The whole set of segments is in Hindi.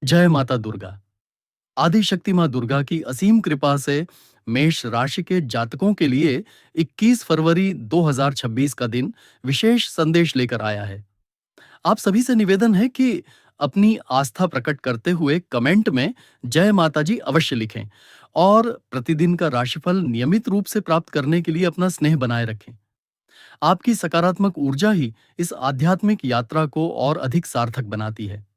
जय माता दुर्गा। आदिशक्ति माँ दुर्गा की असीम कृपा से मेष राशि के जातकों के लिए 21 फरवरी 2026 का दिन विशेष संदेश लेकर आया है। आप सभी से निवेदन है कि अपनी आस्था प्रकट करते हुए कमेंट में जय माता जी अवश्य लिखें और प्रतिदिन का राशिफल नियमित रूप से प्राप्त करने के लिए अपना स्नेह बनाए रखें। आपकी सकारात्मक ऊर्जा ही इस आध्यात्मिक यात्रा को और अधिक सार्थक बनाती है।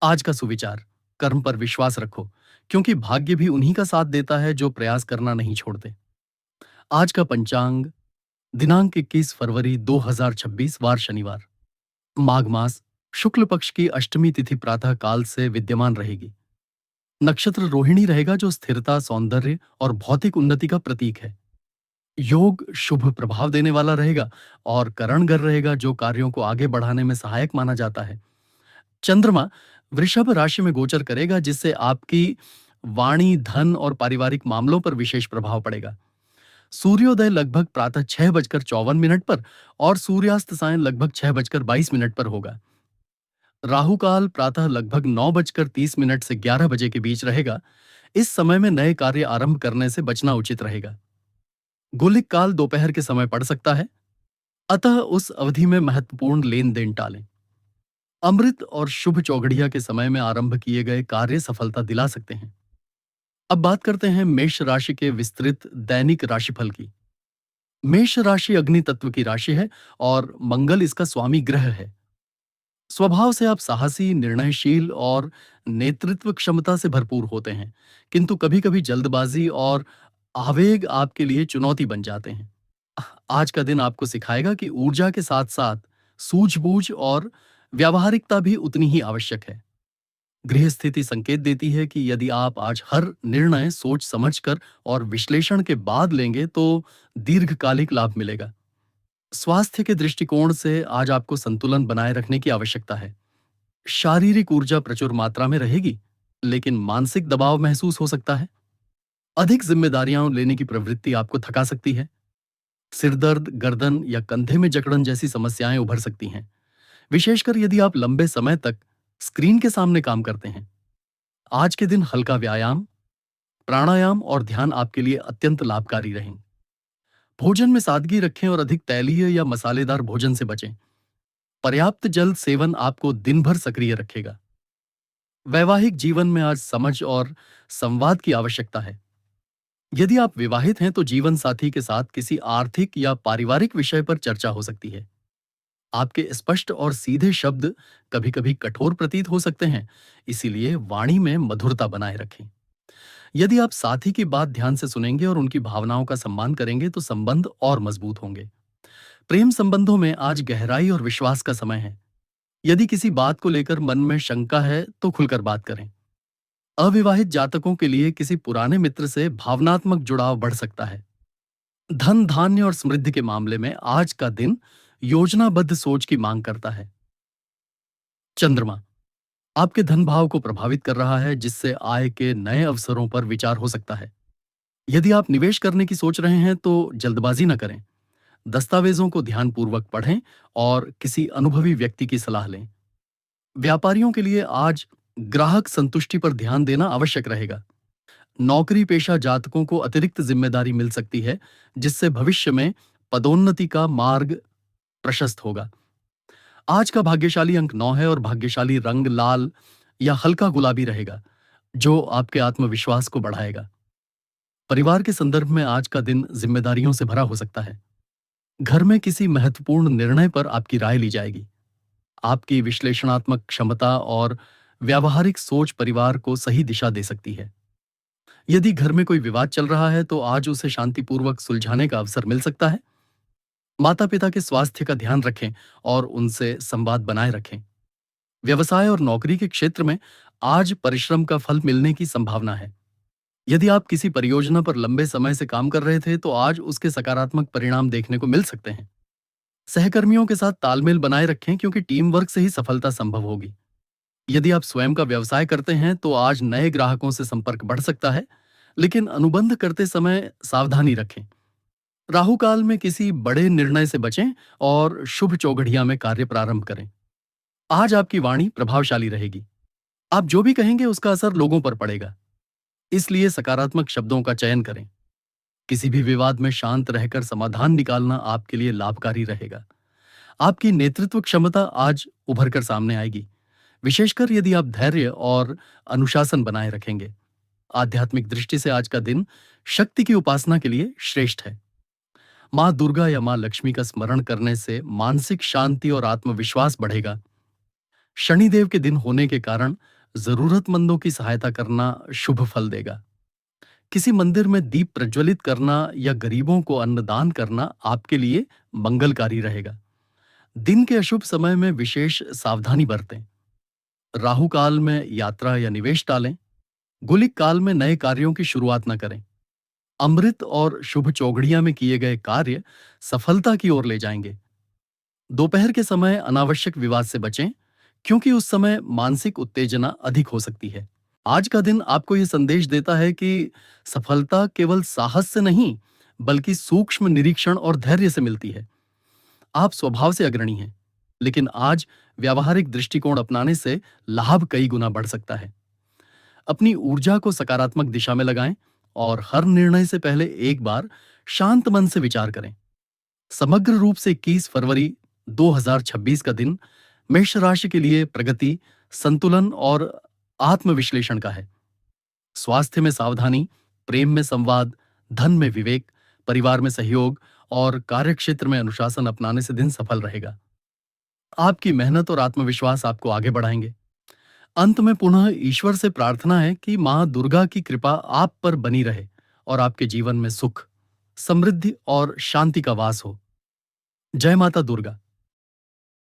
आज का सुविचार, कर्म पर विश्वास रखो, क्योंकि भाग्य भी उन्हीं का साथ देता है जो प्रयास करना नहीं छोड़ते। आज का पंचांग, दिनांक 21 फरवरी 2026, वार शनिवार, माघ मास, शुक्ल पक्ष की अष्टमी तिथि प्रातः काल से विद्यमान रहेगी। नक्षत्र रोहिणी रहेगा जो स्थिरता, सौंदर्य और भौतिक उन्नति का प्रतीक है। योग शुभ प्रभाव देने वाला रहेगा और करण घर रहेगा जो कार्यों को आगे बढ़ाने में सहायक माना जाता है। चंद्रमा वृषभ राशि में गोचर करेगा जिससे आपकी वाणी, धन और पारिवारिक मामलों पर विशेष प्रभाव पड़ेगा। सूर्योदय लगभग प्रातः 6:54 पर और सूर्यास्त सायं लगभग 6:22 पर होगा। राहु काल प्रातः लगभग 9:30 से 11 बजे के बीच रहेगा। इस समय में नए कार्य आरंभ करने से बचना उचित रहेगा। गुलिक काल दोपहर के समय पड़ सकता है, अतः उस अवधि में महत्वपूर्ण लेन देन टालें। अमृत और शुभ चौघड़िया के समय में आरंभ किए गए कार्य सफलता दिला सकते हैं। अब बात करते हैं मेष राशि के विस्तृत दैनिक राशिफल की। मेष राशि अग्नि तत्व की राशि है और मंगल इसका स्वामी ग्रह है। स्वभाव से आप साहसी, निर्णयशील और नेतृत्व क्षमता से भरपूर होते हैं, किंतु कभी-कभी जल्दबाजी और आवेग आपके लिए चुनौती बन जाते हैं। आज का दिन आपको सिखाएगा कि ऊर्जा के साथ-साथ सूझबूझ और व्यावहारिकता भी उतनी ही आवश्यक है। गृह स्थिति संकेत देती है कि यदि आप आज हर निर्णय सोच समझकर और विश्लेषण के बाद लेंगे तो दीर्घकालिक लाभ मिलेगा। स्वास्थ्य के दृष्टिकोण से आज आपको संतुलन बनाए रखने की आवश्यकता है। शारीरिक ऊर्जा प्रचुर मात्रा में रहेगी, लेकिन मानसिक दबाव महसूस हो सकता है। अधिक जिम्मेदारियां लेने की प्रवृत्ति आपको थका सकती है। सिरदर्द, गर्दन या कंधे में जकड़न जैसी समस्याएं उभर सकती हैं, विशेषकर यदि आप लंबे समय तक स्क्रीन के सामने काम करते हैं। आज के दिन हल्का व्यायाम, प्राणायाम और ध्यान आपके लिए अत्यंत लाभकारी रहेंगे। भोजन में सादगी रखें और अधिक तैलीय या मसालेदार भोजन से बचें। पर्याप्त जल सेवन आपको दिन भर सक्रिय रखेगा। वैवाहिक जीवन में आज समझ और संवाद की आवश्यकता है। यदि आप विवाहित हैं तो जीवन साथी के साथ किसी आर्थिक या पारिवारिक विषय पर चर्चा हो सकती है। आपके स्पष्ट और सीधे शब्द कभी-कभी कठोर प्रतीत हो सकते हैं, इसीलिए वाणी में मधुरता बनाए रखें। यदि आप साथी की बात ध्यान से सुनेंगे और उनकी भावनाओं का सम्मान करेंगे तो संबंध और मजबूत होंगे। प्रेम संबंधों में आज गहराई और विश्वास का समय है। यदि किसी बात को लेकर मन में शंका है तो खुलकर बात करें। अविवाहित जातकों के लिए किसी पुराने मित्र से भावनात्मक जुड़ाव बढ़ सकता है। धन, धान्य और समृद्धि के मामले में आज का दिन योजनाबद्ध सोच की मांग करता है। चंद्रमा आपके धन भाव को प्रभावित कर रहा है, जिससे आय के नए अवसरों पर विचार हो सकता है। यदि आप निवेश करने की सोच रहे हैं तो जल्दबाजी न करें। दस्तावेजों को ध्यानपूर्वक पढ़ें और किसी अनुभवी व्यक्ति की सलाह लें। व्यापारियों के लिए आज ग्राहक संतुष्टि पर ध्यान देना आवश्यक रहेगा। नौकरी पेशा जातकों को अतिरिक्त जिम्मेदारी मिल सकती है, जिससे भविष्य में पदोन्नति का मार्ग प्रशस्त होगा। आज का भाग्यशाली अंक 9 है और भाग्यशाली रंग लाल या हल्का गुलाबी रहेगा, जो आपके आत्मविश्वास को बढ़ाएगा। परिवार के संदर्भ में आज का दिन जिम्मेदारियों से भरा हो सकता है। घर में किसी महत्वपूर्ण निर्णय पर आपकी राय ली जाएगी। आपकी विश्लेषणात्मक क्षमता और व्यावहारिक सोच परिवार को सही दिशा दे सकती है। यदि घर में कोई विवाद चल रहा है तो आज उसे शांतिपूर्वक सुलझाने का अवसर मिल सकता है। माता पिता के स्वास्थ्य का ध्यान रखें और उनसे संवाद बनाए रखें। व्यवसाय और नौकरी के क्षेत्र में आज परिश्रम का फल मिलने की संभावना है। यदि आप किसी परियोजना पर लंबे समय से काम कर रहे थे तो आज उसके सकारात्मक परिणाम देखने को मिल सकते हैं। सहकर्मियों के साथ तालमेल बनाए रखें, क्योंकि टीम वर्क से ही सफलता संभव होगी। यदि आप स्वयं का व्यवसाय करते हैं तो आज नए ग्राहकों से संपर्क बढ़ सकता है, लेकिन अनुबंध करते समय सावधानी रखें। राहु काल में किसी बड़े निर्णय से बचें और शुभ चौघड़िया में कार्य प्रारंभ करें। आज आपकी वाणी प्रभावशाली रहेगी। आप जो भी कहेंगे उसका असर लोगों पर पड़ेगा। इसलिए सकारात्मक शब्दों का चयन करें। किसी भी विवाद में शांत रहकर समाधान निकालना आपके लिए लाभकारी रहेगा। आपकी नेतृत्व क्षमता आज उभर कर सामने आएगी, विशेषकर यदि आप धैर्य और अनुशासन बनाए रखेंगे। आध्यात्मिक दृष्टि से आज का दिन शक्ति की उपासना के लिए श्रेष्ठ है। माँ दुर्गा या माँ लक्ष्मी का स्मरण करने से मानसिक शांति और आत्मविश्वास बढ़ेगा। शनिदेव के दिन होने के कारण जरूरतमंदों की सहायता करना शुभ फल देगा। किसी मंदिर में दीप प्रज्वलित करना या गरीबों को अन्नदान करना आपके लिए मंगलकारी रहेगा। दिन के अशुभ समय में विशेष सावधानी बरतें। राहु काल में यात्रा या निवेश टालें। गुलिक काल में नए कार्यों की शुरुआत न करें। अमृत और शुभ चौघड़ियां में किए गए कार्य सफलता की ओर ले जाएंगे। दोपहर के समय अनावश्यक विवाद से बचें, क्योंकि उस समय मानसिक उत्तेजना अधिक हो सकती है। आज का दिन आपको यह संदेश देता है कि सफलता केवल साहस से नहीं, बल्कि सूक्ष्म निरीक्षण और धैर्य से मिलती है। आप स्वभाव से अग्रणी हैं, लेकिन आज व्यावहारिक दृष्टिकोण अपनाने से लाभ कई गुना बढ़ सकता है। अपनी ऊर्जा को सकारात्मक दिशा में लगाएं और हर निर्णय से पहले एक बार शांत मन से विचार करें। समग्र रूप से 21 फरवरी 2026 का दिन मेष राशि के लिए प्रगति, संतुलन और आत्मविश्लेषण का है। स्वास्थ्य में सावधानी, प्रेम में संवाद, धन में विवेक, परिवार में सहयोग और कार्यक्षेत्र में अनुशासन अपनाने से दिन सफल रहेगा। आपकी मेहनत और आत्मविश्वास आपको आगे बढ़ाएंगे। अंत में पुनः ईश्वर से प्रार्थना है कि मां दुर्गा की कृपा आप पर बनी रहे और आपके जीवन में सुख, समृद्धि और शांति का वास हो। जय माता दुर्गा।